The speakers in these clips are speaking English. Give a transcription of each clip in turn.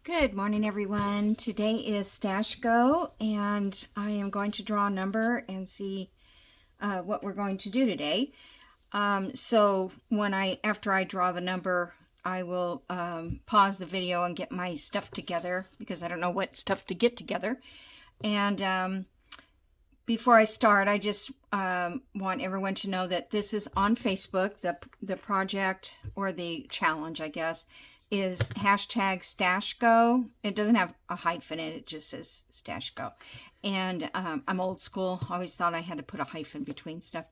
Good morning, everyone. Today is Stash Go, and I am going to draw a number and see what we're going to do today. So after I draw the number, I will pause the video and get my stuff together because I don't know what stuff to get together. And before I start, I just want everyone to know that this is on Facebook. The project, or the challenge, I guess, is hashtag StashGo. It doesn't have a hyphen in it, it just says StashGo. And I'm old school, always thought I had to put a hyphen between stuff.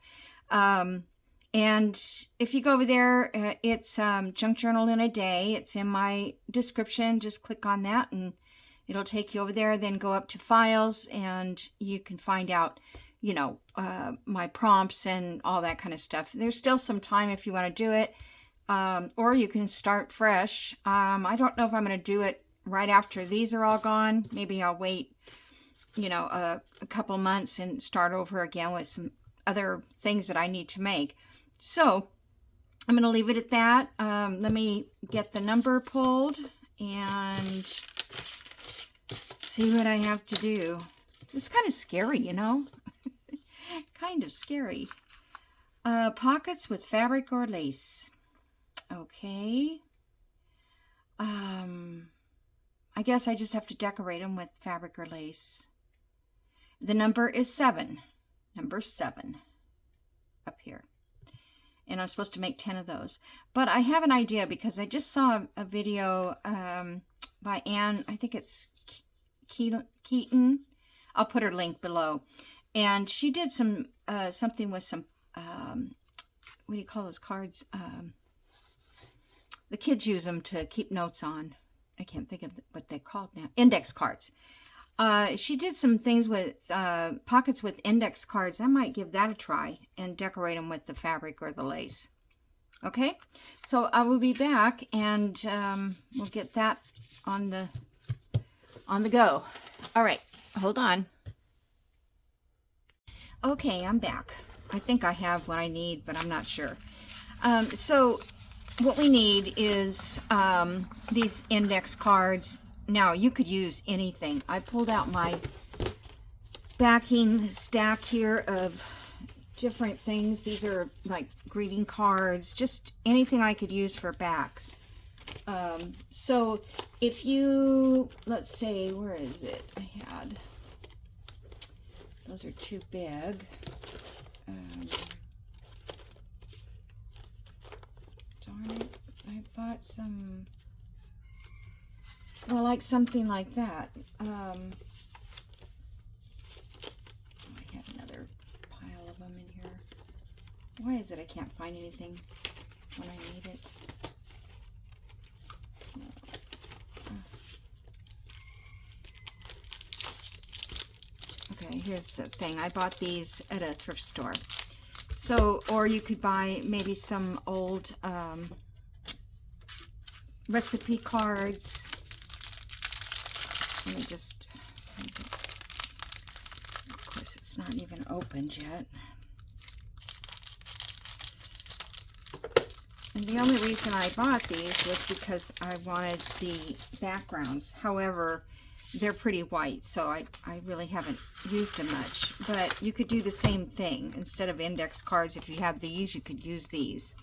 And if you go over there, it's Junk Journal in a Day. It's in my description. Just click on that and it'll take you over there. Then go up to files and you can find out, my prompts and all that kind of stuff. There's still some time if you want to do it. Or you can start fresh. I don't know if I'm going to do it right after these are all gone. Maybe I'll wait, a couple months and start over again with some other things that I need to make. So I'm going to leave it at that. Let me get the number pulled and see what I have to do. It's kind of scary, kind of scary. Pockets with fabric or lace. Okay. I guess I just have to decorate them with fabric or lace. The number is 7. Number 7 up here. And I'm supposed to make 10 of those. But I have an idea because I just saw a video by Anne. I think it's Keaton. I'll put her link below. And she did some something with some, what do you call those cards? The kids use them to keep notes on. I can't think of what they're called now. Index cards. She did some things with pockets with index cards. I might give that a try and decorate them with the fabric or the lace. Okay, so I will be back and we'll get that on the go. All right, hold on. Okay, I'm back. I think I have what I need, but I'm not sure. So what we need is these index cards. Now, you could use anything. I pulled out my backing stack here of different things. These are like greeting cards, just anything I could use for backs. So if you, let's say, where is it? Those are too big. Darn it, I bought some, well, like something like that. I had another pile of them in here. Why is it I can't find anything when I need it? Okay, here's the thing. I bought these at a thrift store. So, or you could buy maybe some old recipe cards. Let me just, of course it's not even opened yet. And the only reason I bought these was because I wanted the backgrounds. However, they're pretty white, so I really haven't used them much. But you could do the same thing. Instead of index cards, if you have these, you could use these.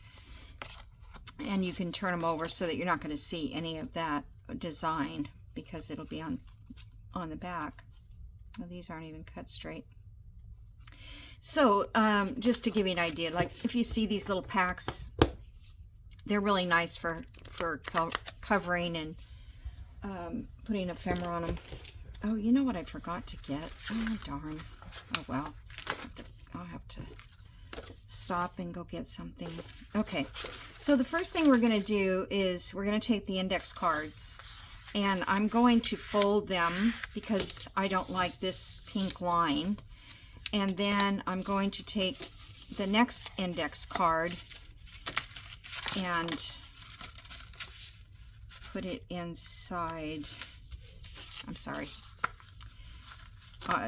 And you can turn them over so that you're not going to see any of that design because it'll be on the back. Well, these aren't even cut straight. So, just to give you an idea, like if you see these little packs, they're really nice for covering and putting ephemera on them. Oh, you know what I forgot to get? Oh, darn. Oh, well. I'll have to stop and go get something. Okay, so the first thing we're going to do is we're going to take the index cards and I'm going to fold them because I don't like this pink line. And then I'm going to take the next index card and put it inside. I'm sorry.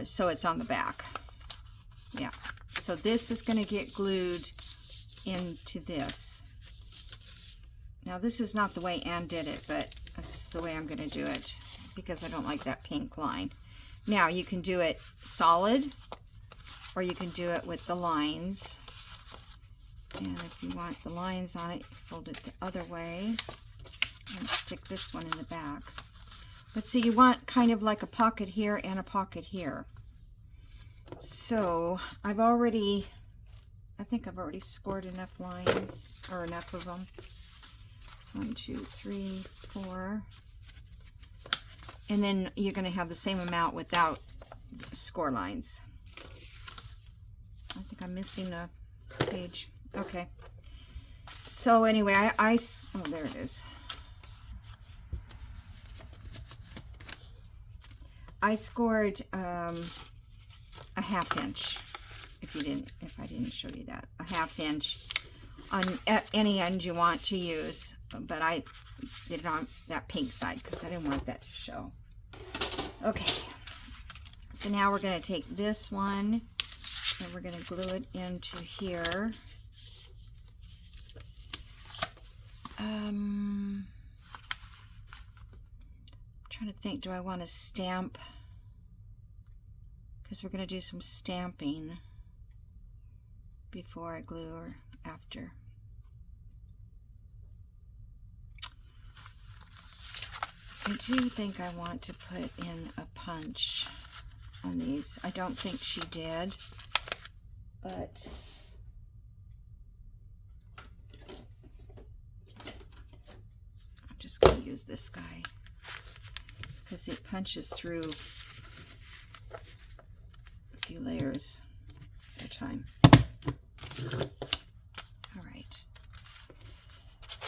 So it's on the back. Yeah. So this is going to get glued into this. Now this is not the way Anne did it, but the way I'm going to do it because I don't like that pink line. Now you can do it solid or you can do it with the lines. And if you want the lines on it, fold it the other way and stick this one in the back. But see, you want kind of like a pocket here and a pocket here. So I think I've already scored enough lines, or enough of them. So 1, 2, 3, 4. And then you're going to have the same amount without score lines. I think I'm missing a page. Okay. So anyway, oh, there it is. I scored a 1/2 inch. If I didn't show you that, a 1/2 inch on any end you want to use, but I did it on that pink side because I didn't want that to show. Okay, so now we're going to take this one and we're going to glue it into here. I'm trying to think, do I want to stamp? Because we're going to do some stamping before I glue or after. I do think I want to put in a punch on these. I don't think she did, but I'm just going to use this guy because it punches through a few layers at a time. All right.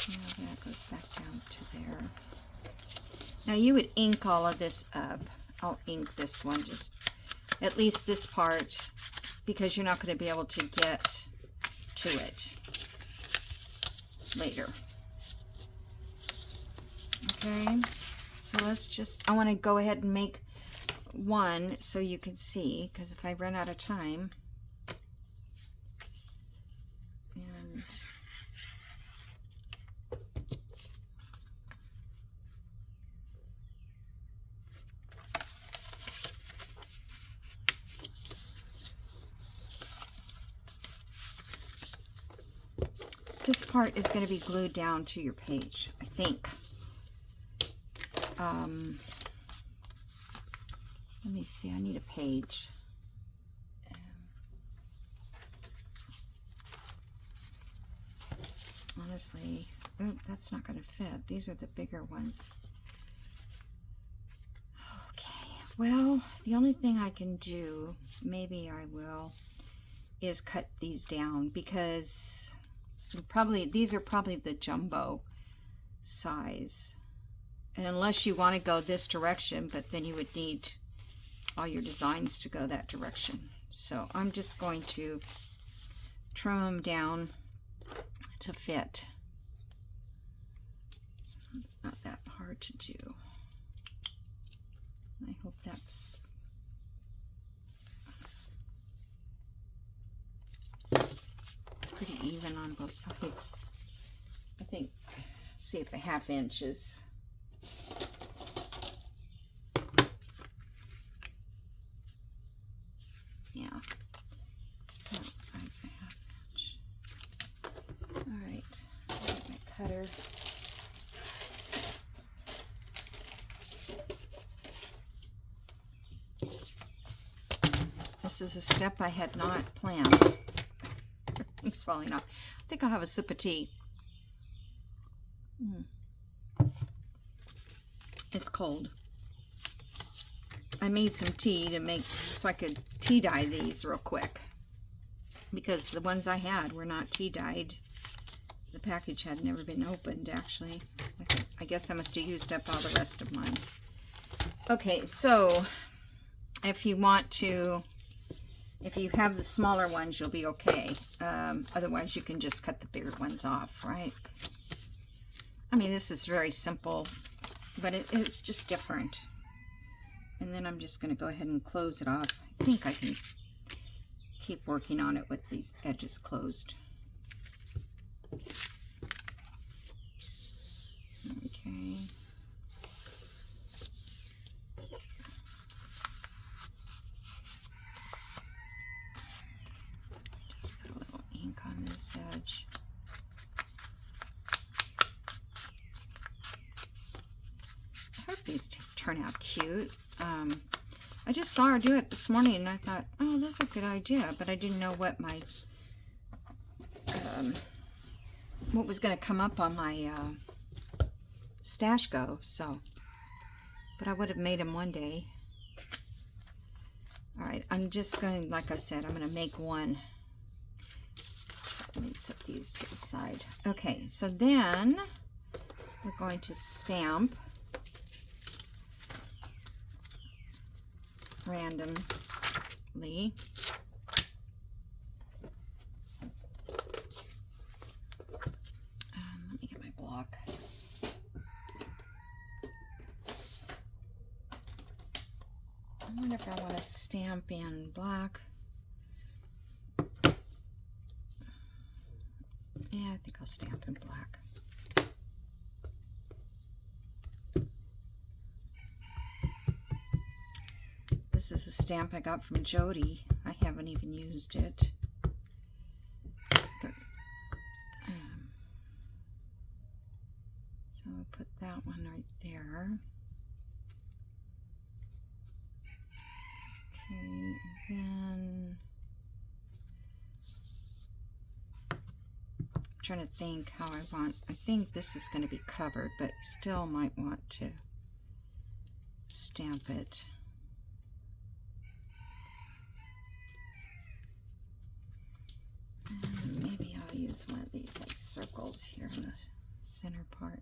Now that goes back down to there. Now you would ink all of this up. I'll ink this one, just at least this part, because you're not going to be able to get to it later. Okay, so I want to go ahead and make one so you can see, because if I run out of time, and this part is going to be glued down to your page, I think. Let me see, I need a page. Honestly, oh, that's not going to fit. These are the bigger ones. Okay, well, the only thing I can do, maybe I will, is cut these down, because these are probably the jumbo size. And unless you want to go this direction, but then you would need all your designs to go that direction. So I'm just going to trim them down to fit. It's not that hard to do. I hope that's pretty even on both sides. I think, see if a 1/2 inch is side's a 1/2 inch. All right, I'll get my cutter. This is a step I had not planned. It's falling off. I think I'll have a sip of tea. It's cold. I made some tea so I could tea dye these real quick, because the ones I had were not tea dyed. The package had never been opened, actually. I guess I must have used up all the rest of mine. Okay, so if you have the smaller ones, you'll be okay. Otherwise, you can just cut the bigger ones off, right? I mean, this is very simple, but it's just different. And then I'm just going to go ahead and close it off. I think I can keep working on it with these edges closed. Okay. these turn out cute. I just saw her do it this morning, and I thought, oh, that's a good idea, but I didn't know what my what was going to come up on my stash go. So, but I would have made them one day. All right, I'm just going, like I said, I'm going to make one. Let me set these to the side. Okay, so then we're going to stamp randomly. Let me get my block. I wonder if I want to stamp in black. Yeah, I think I'll stamp in black. This is a stamp I got from Jody. I haven't even used it. But, so I'll put that one right there. Okay, and then I'm trying to think how I want. I think this is going to be covered, but still might want to stamp it. And maybe I'll use one of these like circles here in the center part.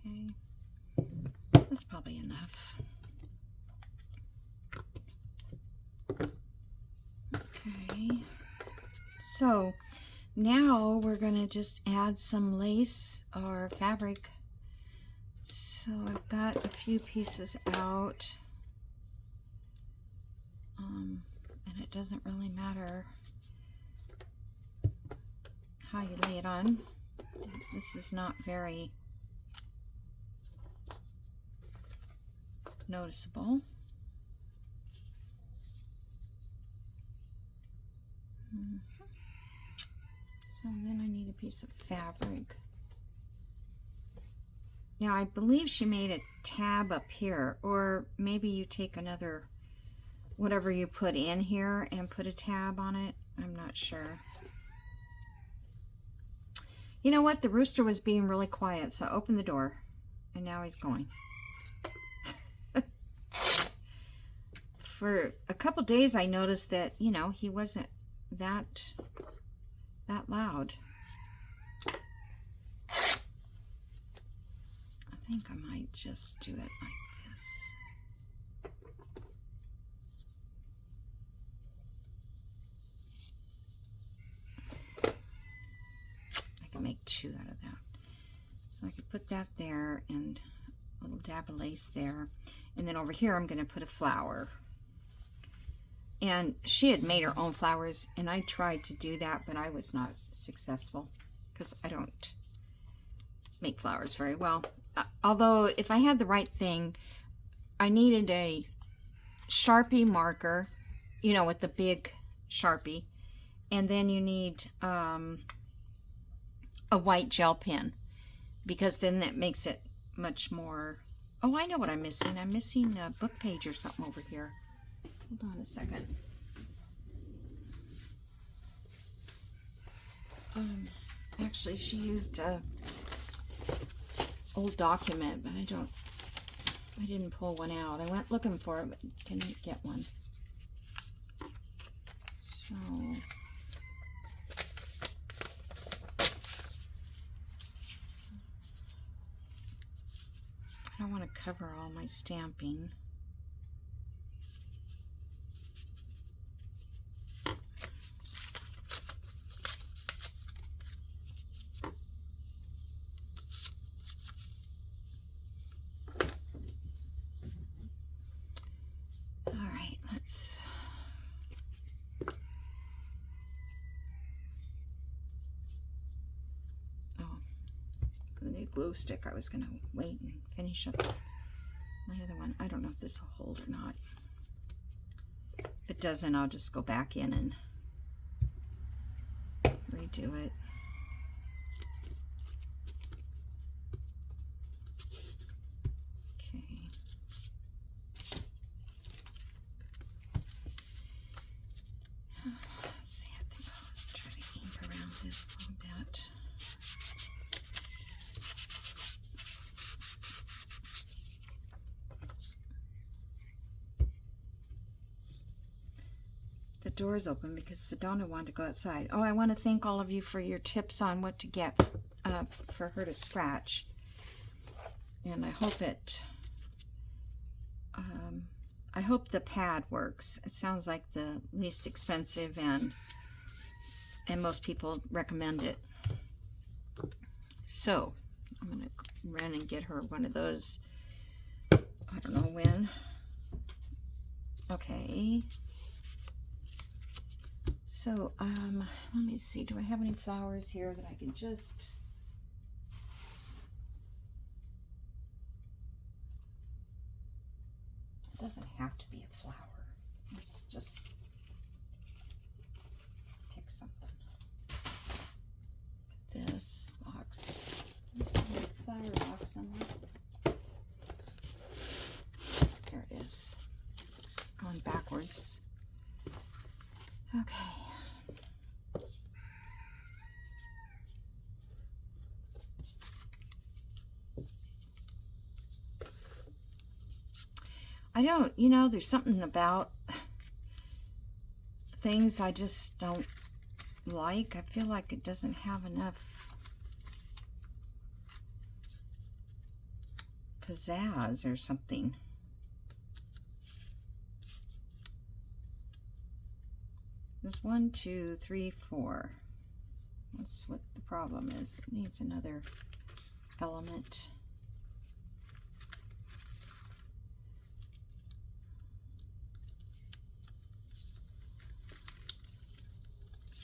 Okay, that's probably enough. Okay, so now we're going to just add some lace or fabric. So I've got a few pieces out, and it doesn't really matter how you lay it on. This is not very noticeable. So then I need a piece of fabric. Now I believe she made a tab up here, or maybe you take another, whatever you put in here and put a tab on it. I'm not sure. You know what? The rooster was being really quiet, so I opened the door, and now he's going. For a couple days I noticed that, you know, he wasn't that loud. I think I might just do it like this. I can make two out of that. So I could put that there and a little dab of lace there. And then over here I'm going to put a flower. And she had made her own flowers, and I tried to do that, but I was not successful because I don't make flowers very well. Although if I had the right thing, I needed a Sharpie marker, you know, with the big Sharpie, and then you need a white gel pen, because then that makes it much more. Oh, I know what I'm missing. I'm missing a book page or something over here. Hold on a second. Actually, she used a old document, but I didn't pull one out. I went looking for it, but didn't get one. So I don't want to cover all my stamping. Glue stick. I was going to wait and finish up My other one, I don't know if this will hold or not. If it doesn't, I'll just go back in and redo it. Okay. Let's see, I think I'll try to ink around this a little bit. The door's open because Sedona wanted to go outside. Oh, I want to thank all of you for your tips on what to get for her to scratch. And I hope I hope the pad works. It sounds like the least expensive, and most people recommend it. So I'm gonna run and get her one of those. I don't know when. Okay. So let me see. Do I have any flowers here that I can just? It doesn't have to be a flower. Let's just pick something. This box. There's a little flower box somewhere. There it is. It's going backwards. Okay. I don't, there's something about things I just don't like. I feel like it doesn't have enough pizzazz or something. There's 1, 2, 3, 4. That's what the problem is. It needs another element.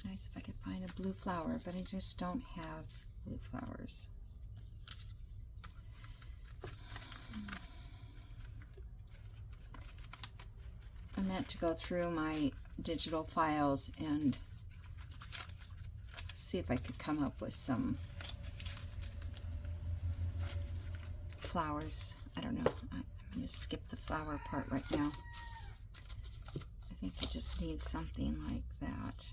Nice if I could find a blue flower, but I just don't have blue flowers. I meant to go through my digital files and see if I could come up with some flowers. I don't know. I'm going to skip the flower part right now. I think you just need something like that.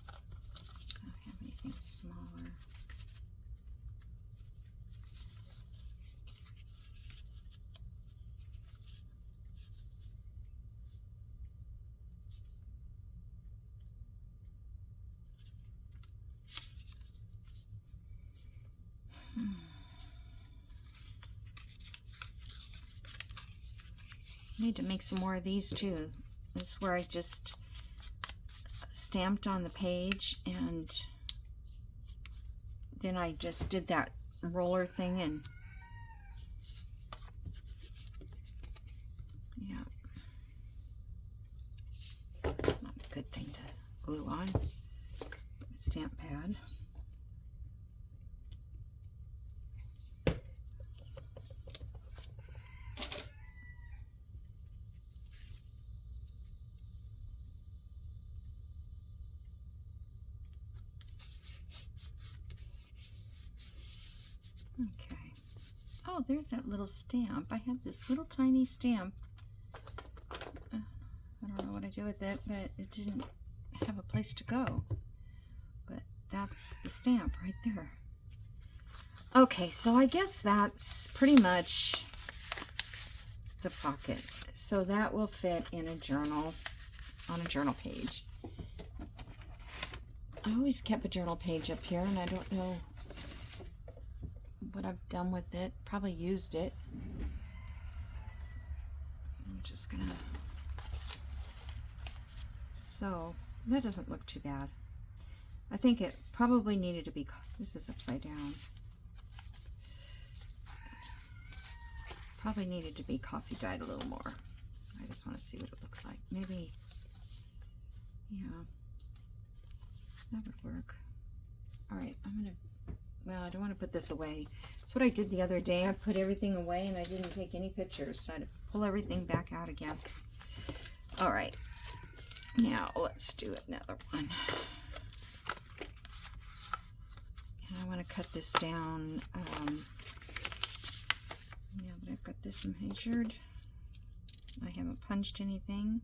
I don't have anything smaller. I need to make some more of these too. This is where I just stamped on the page, and then I just did that roller thing, and yeah, not a good thing to glue on. Stamp pad. Okay. Oh, there's that little stamp. I had this little tiny stamp. I don't know what I do with it, but it didn't have a place to go. But that's the stamp right there. Okay, so I guess that's pretty much the pocket. So that will fit in a journal, on a journal page. I always kept a journal page up here, and I don't know what I've done with it. Probably used it. I'm just gonna, so that doesn't look too bad. I think it probably needed to be, this is upside down. Probably needed to be coffee dyed a little more. I just want to see what it looks like. Maybe, yeah, that would work. All right, I'm gonna well, I don't want to put this away. That's what I did the other day. I put everything away and I didn't take any pictures, so I had to pull everything back out again. All right, now let's do another one. And I want to cut this down. Now that I've got this measured, I haven't punched anything.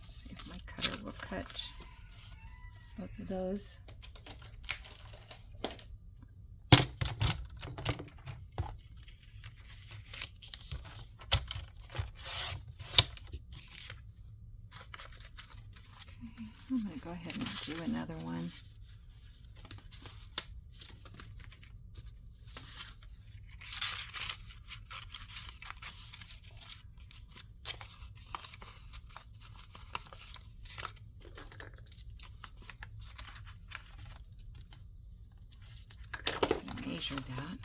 See if my cutter will cut both of those. I'm going to go ahead and do another one. Measure that.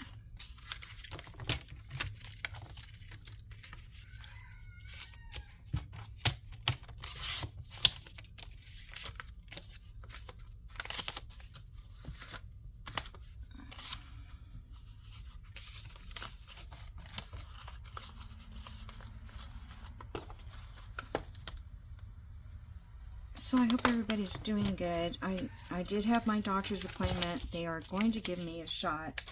So I hope everybody's doing good. I did have my doctor's appointment. They are going to give me a shot.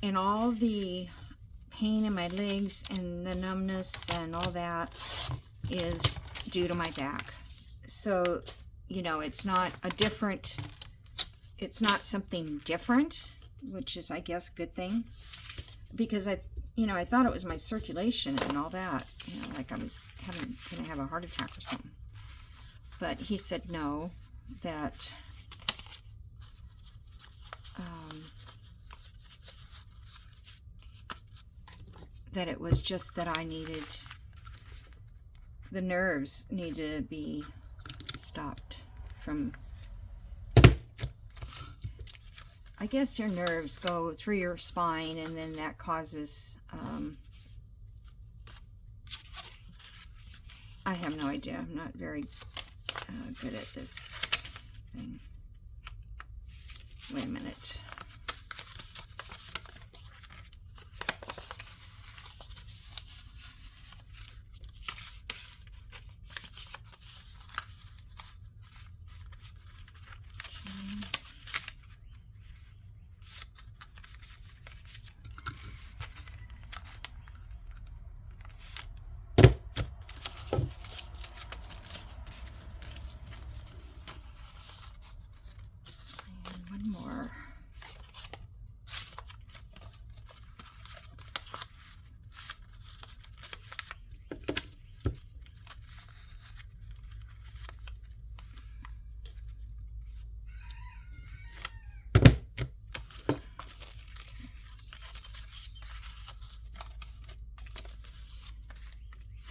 And all the pain in my legs and the numbness and all that is due to my back. So, you know, it's not something different, which is, I guess, a good thing. Because I thought it was my circulation and all that, like I was gonna have a heart attack or something. But he said no, that that it was just that the nerves needed to be stopped from, I guess your nerves go through your spine, and then that causes, I have no idea. I'm not very good at this thing. Wait a minute.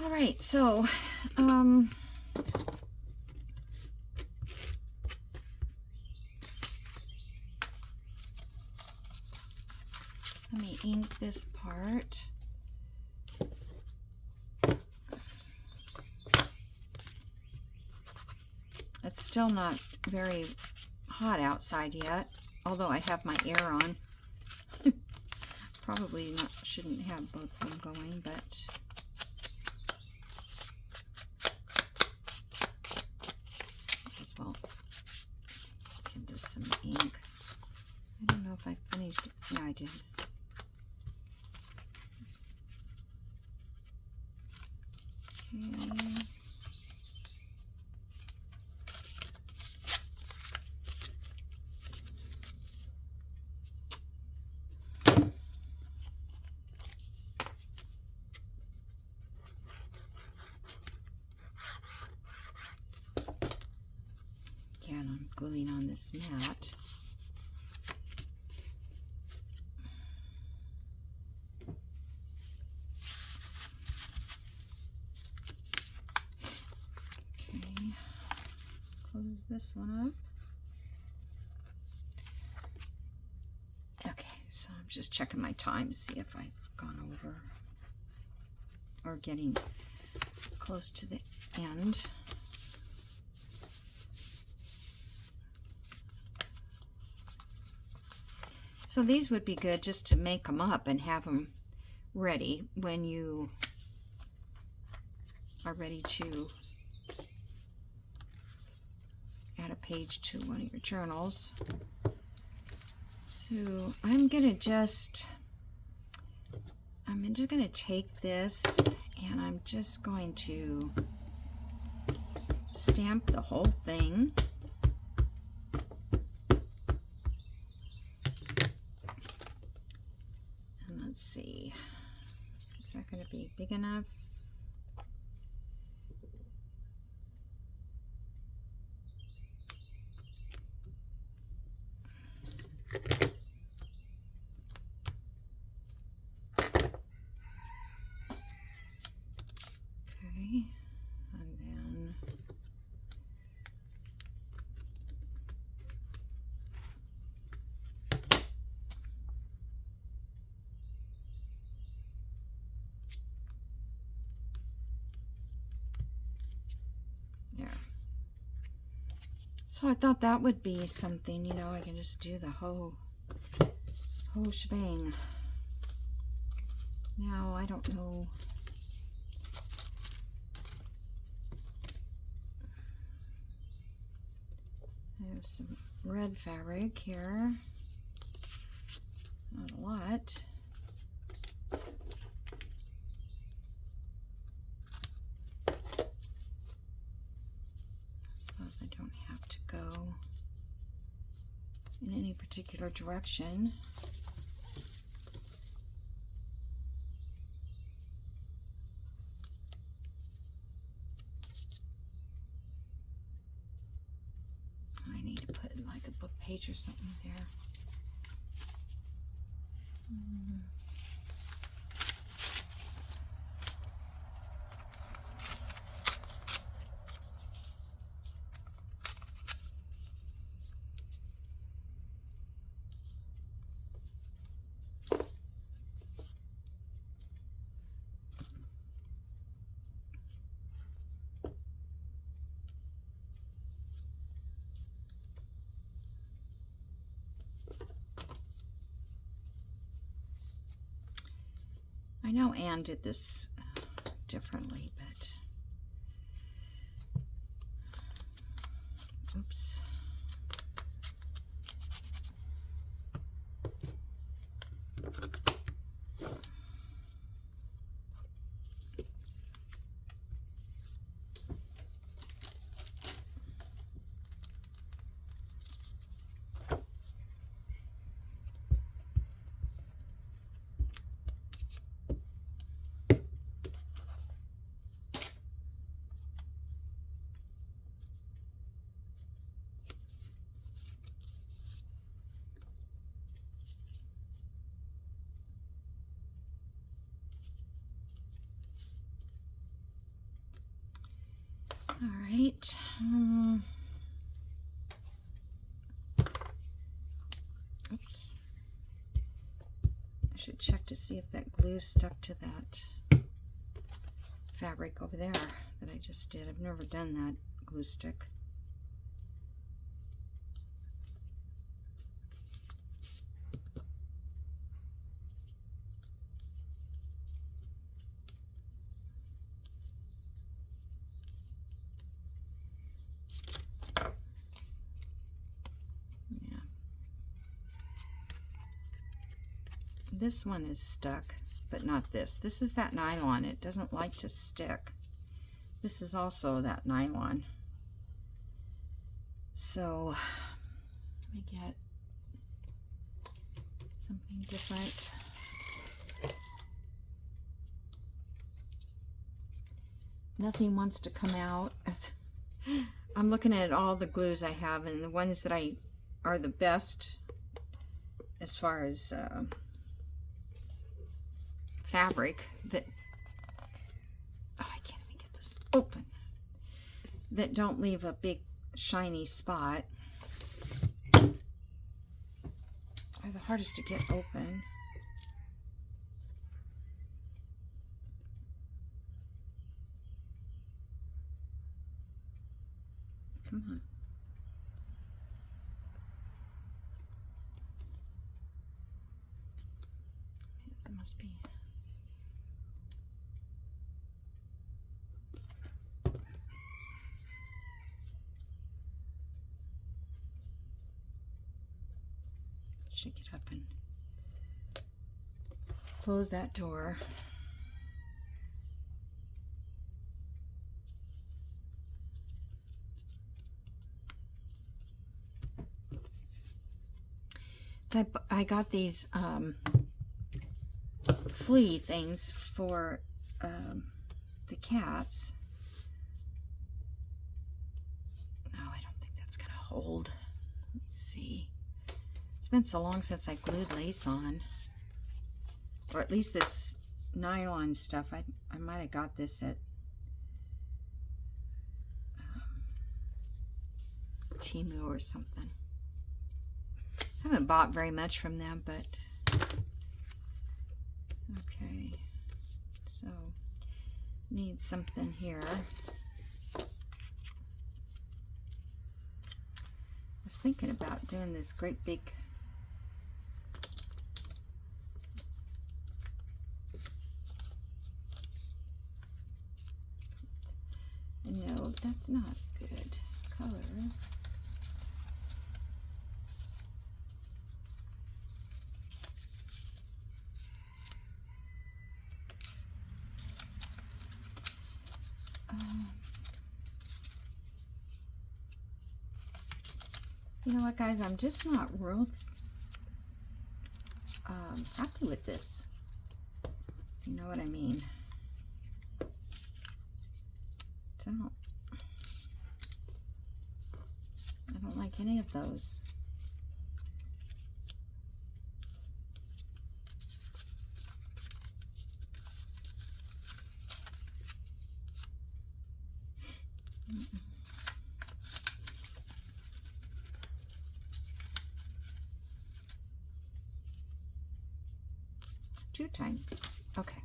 All right, so let me ink this part. It's still not very hot outside yet, although I have my air on. Probably shouldn't have both of them going, but as well give this some ink. I don't know if I finished it. Yeah, I did. Okay. And I'm gluing on this mat. Okay, close this one up. Okay, so I'm just checking my time to see if I've gone over. or getting close to the end. So these would be good just to make them up and have them ready when you are ready to add a page to one of your journals. So I'm just gonna take this and I'm just going to stamp the whole thing. And let's see, is that going to be big enough? Okay, and then there. So I thought that would be something, you know, I can just do the whole shebang. Now, I don't know. I have some red fabric here. Not a lot. I suppose I don't have to go in any particular direction. I need to put like a book page or something there. I know Anne did this differently, but oops. All right. Oops. I should check to see if that glue stuck to that fabric over there that I just did. I've never done that glue stick. This one is stuck, but not this. This is that nylon. It doesn't like to stick. This is also that nylon. So let me get something different. Nothing wants to come out. I'm looking at all the glues I have, and the ones that are the best as far as fabric that, oh, I can't even get this open, that don't leave a big shiny spot, are the hardest to get open. Come on. It must be. Should get up and close that door. I got these flea things for the cats. No, I don't think that's gonna hold. Let's see. It's been so long since I glued lace on, or at least this nylon stuff. I might have got this at Temu or something. I haven't bought very much from them, but okay. So need something here. I was thinking about doing this great big no, that's not good color. You know what, guys? I'm just not real happy with this. You know what I mean? So I don't like any of those. Too tiny. Okay.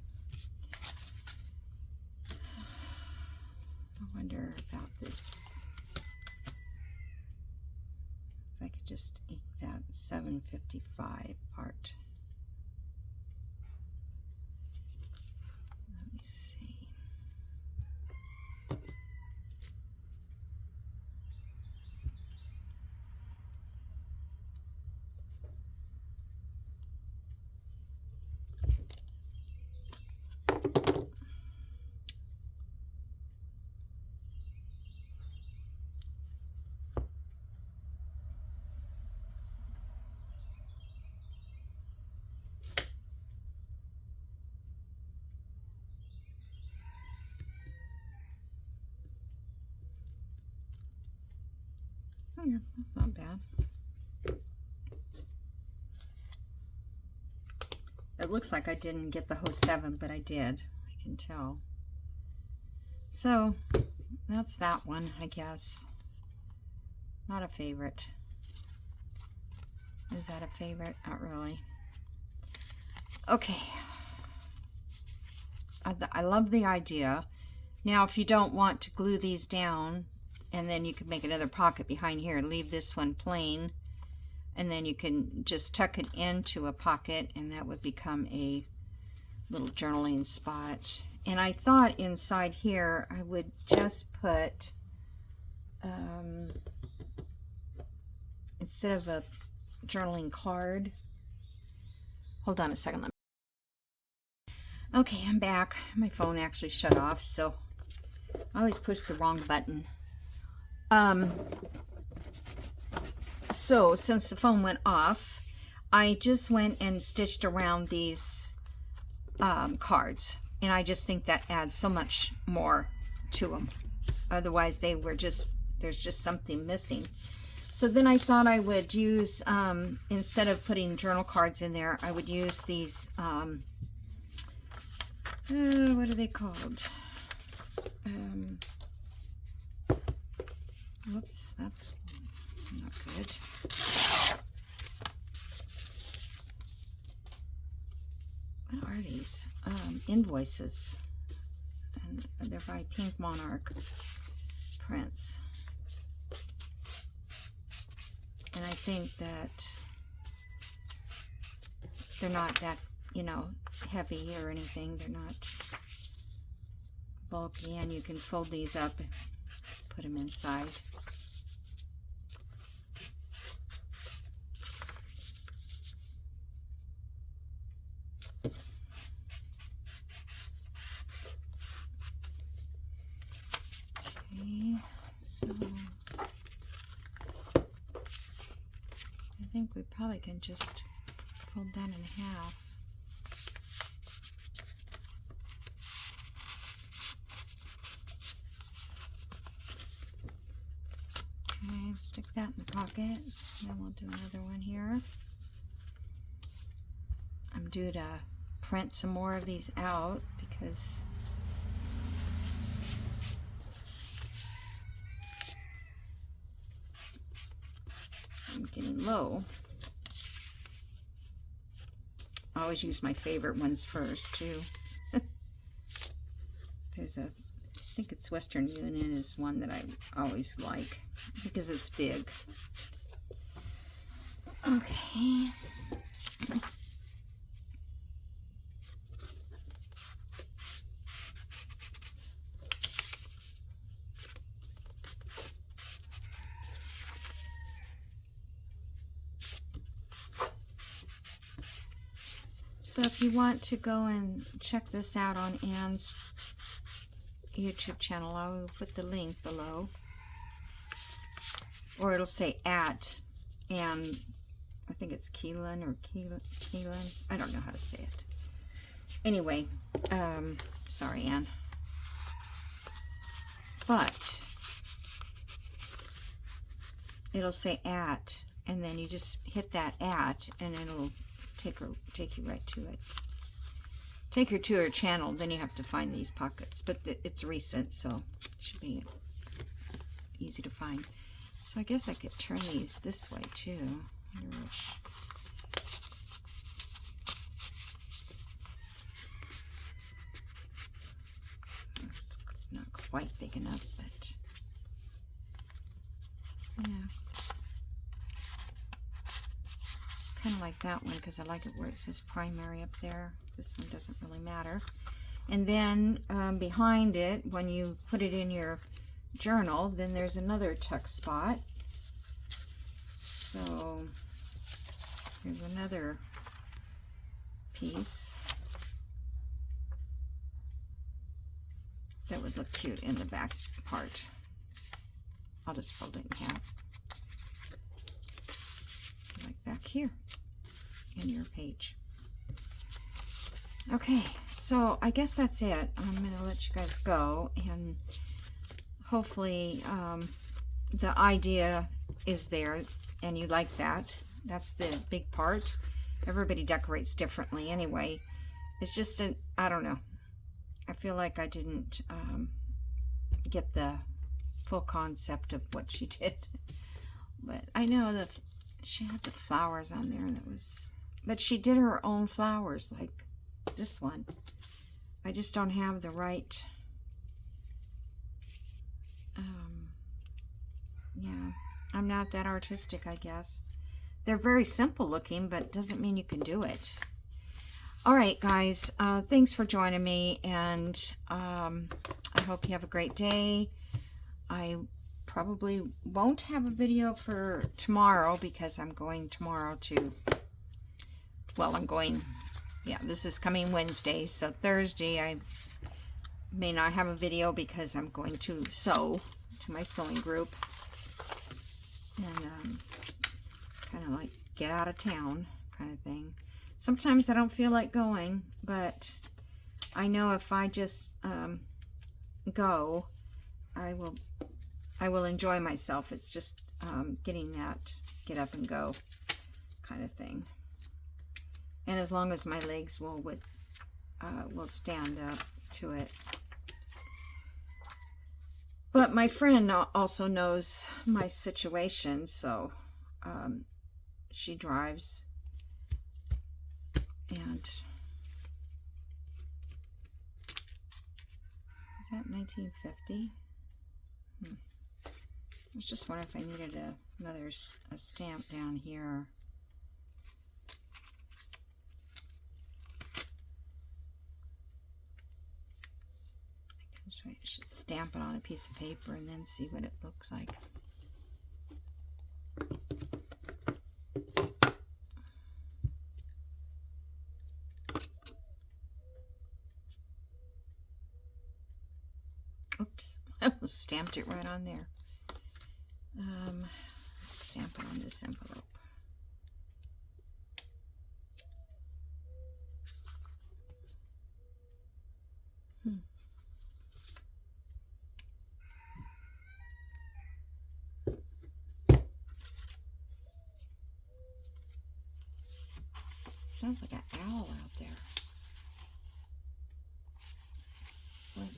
I wonder about this. If I could just ink that 755 part. Let me see. Oh yeah, that's not bad. It looks like I didn't get the whole 7, but I did. I can tell. So that's that one, I guess. Not a favorite. Is that a favorite? Not really. Okay. I love the idea. Now, if you don't want to glue these down, and then you could make another pocket behind here, leave this one plain, and then you can just tuck it into a pocket, and that would become a little journaling spot. And I thought inside here I would just put, instead of a journaling card, hold on a second. Okay, I'm back. My phone actually shut off, so I always push the wrong button. So since the phone went off, I just went and stitched around these cards, and I just think that adds so much more to them. Otherwise they were just, there's just something missing. So then I thought I would use, instead of putting journal cards in there, I would use these, what are they called? Whoops, that's not good. What are these? Invoices. And they're by Pink Monarch prints. And I think that they're not that, you know, heavy or anything. They're not bulky, and you can fold these up and put them inside. Okay, so I think we probably can just fold that in half. Okay, stick that in the pocket. Then we'll do another one here. I'm due to print some more of these out because I'm getting low. I always use my favorite ones first too. There's a, I think it's Western Union is one that I always like because it's big. Okay. So if you want to go and check this out on Anne's YouTube channel, I will put the link below. Or it'll say at Anne, I think it's Keelan or Keelan. I don't know how to say it. Anyway, sorry, Anne. But it'll say at, and then you just hit that at, and it'll take you right to it. Take her to her channel, then you have to find these pockets. But it's recent, so it should be easy to find. So I guess I could turn these this way too. I wonder which. It's not quite big enough, but yeah. Kind of like that one because I like it where it says primary up there. This one doesn't really matter. And then behind it, when you put it in your journal, then there's another tuck spot. So here's another piece that would look cute in the back part. I'll just fold it in half. Like back here in your page. Okay, so I guess that's it. I'm going to let you guys go, and hopefully the idea is there and you like that. That's the big part. Everybody decorates differently anyway. It's just I don't know. I feel like I didn't get the full concept of what she did. But I know that she had the flowers on there, and but she did her own flowers like this one. I just don't have the right, yeah, I'm not that artistic, I guess. They're very simple looking, but doesn't mean you can do it. All right, guys, thanks for joining me, and I hope you have a great day. I probably won't have a video for tomorrow because I'm going tomorrow to, well, yeah, this is coming Wednesday, so Thursday I may not have a video because I'm going to sew to my sewing group. And it's kind of like get out of town kind of thing. Sometimes I don't feel like going, but I know if I just go, I will enjoy myself. It's just getting that get up and go kind of thing. And as long as my legs will stand up to it. But my friend also knows my situation, so she drives, and is that 1950? was just wondering if I needed another stamp down here. So I should stamp it on a piece of paper and then see what it looks like. Oops, I almost stamped it right on there. Stamp it on this envelope. Sounds like an owl out there. Flint.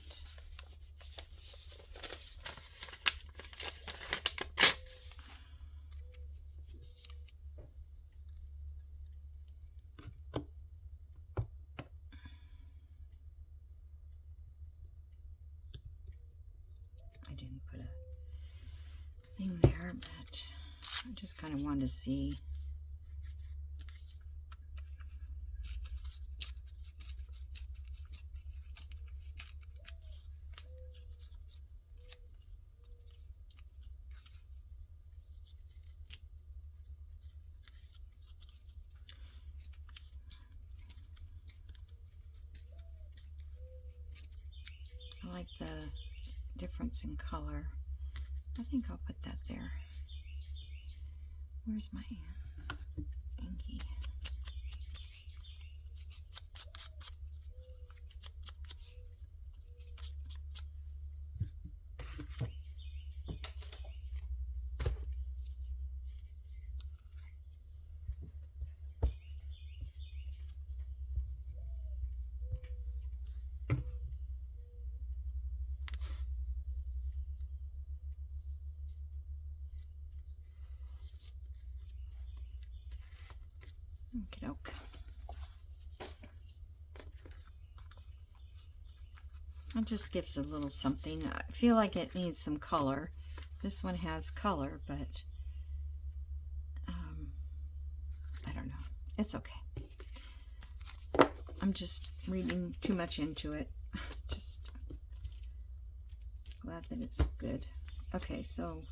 I didn't put a thing there, but I just kind of wanted to see. I like the difference in color. I think I'll put that there. Where's my inky? Okey-doke. It just gives a little something. I feel like it needs some color. This one has color, but I don't know. It's okay. I'm just reading too much into it. Just glad that it's good. Okay, so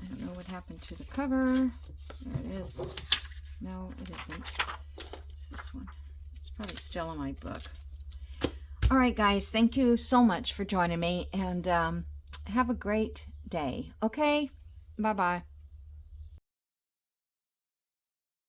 I don't know what happened to the cover. There it is. No, it isn't. It's this one. It's probably still in my book. All right, guys. Thank you so much for joining me, and have a great day. Okay? Bye-bye.